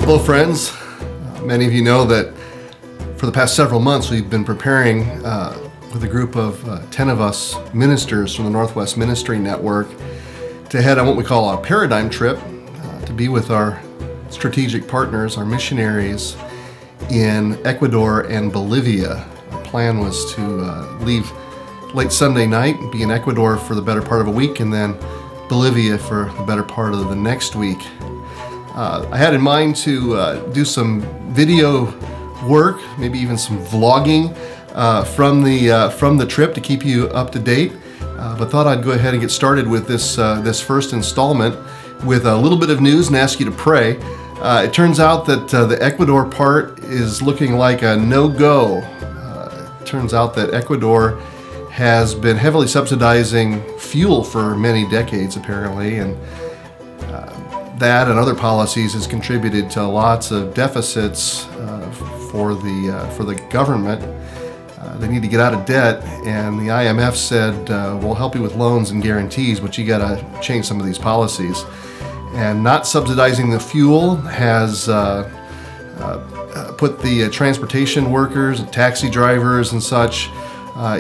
Hello friends, many of you know that for the past several months we've been preparing with a group of 10 of us ministers from the Northwest Ministry Network to head on what we call a paradigm trip to be with our strategic partners, our missionaries in Ecuador and Bolivia. Our plan was to leave late Sunday night, be in Ecuador for the better part of a week, and then Bolivia for the better part of the next week. I had in mind to do some video work, maybe even some vlogging from the trip to keep you up to date. But thought I'd go ahead and get started with this first installment with a little bit of news and ask you to pray. It turns out that the Ecuador part is looking like a no-go. It turns out that Ecuador has been heavily subsidizing fuel for many decades, apparently, and that and other policies has contributed to lots of deficits for the government. They need to get out of debt, and the IMF said, we'll help you with loans and guarantees, but you got to change some of these policies. And not subsidizing the fuel has put the transportation workers, taxi drivers and such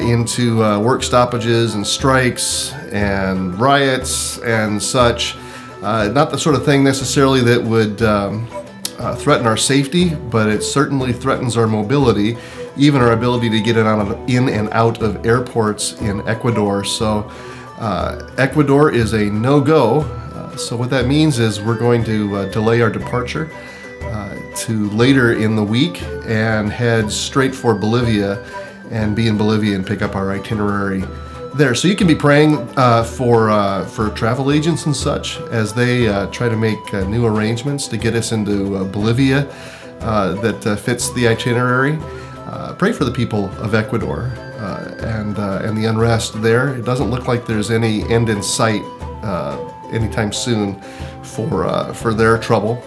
into work stoppages and strikes and riots and such. Not the sort of thing necessarily that would threaten our safety, but it certainly threatens our mobility, even our ability to get in and out of airports in Ecuador. So Ecuador is a no-go. So what that means is we're going to delay our departure to later in the week and head straight for Bolivia and be in Bolivia and pick up our itinerary there. So you can be praying for travel agents and such as they try to make new arrangements to get us into Bolivia that fits the itinerary. Pray for the people of Ecuador and the unrest there. It doesn't look like there's any end in sight anytime soon for their trouble.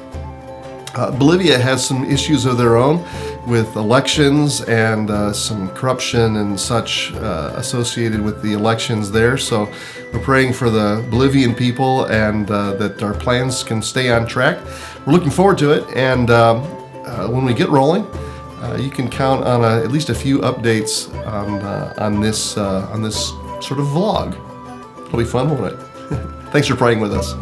Bolivia has some issues of their own with elections and some corruption and such associated with the elections there. So we're praying for the Bolivian people and that our plans can stay on track. We're looking forward to it, and when we get rolling, you can count on at least a few updates on this sort of vlog. It'll be fun, won't it? Thanks for praying with us.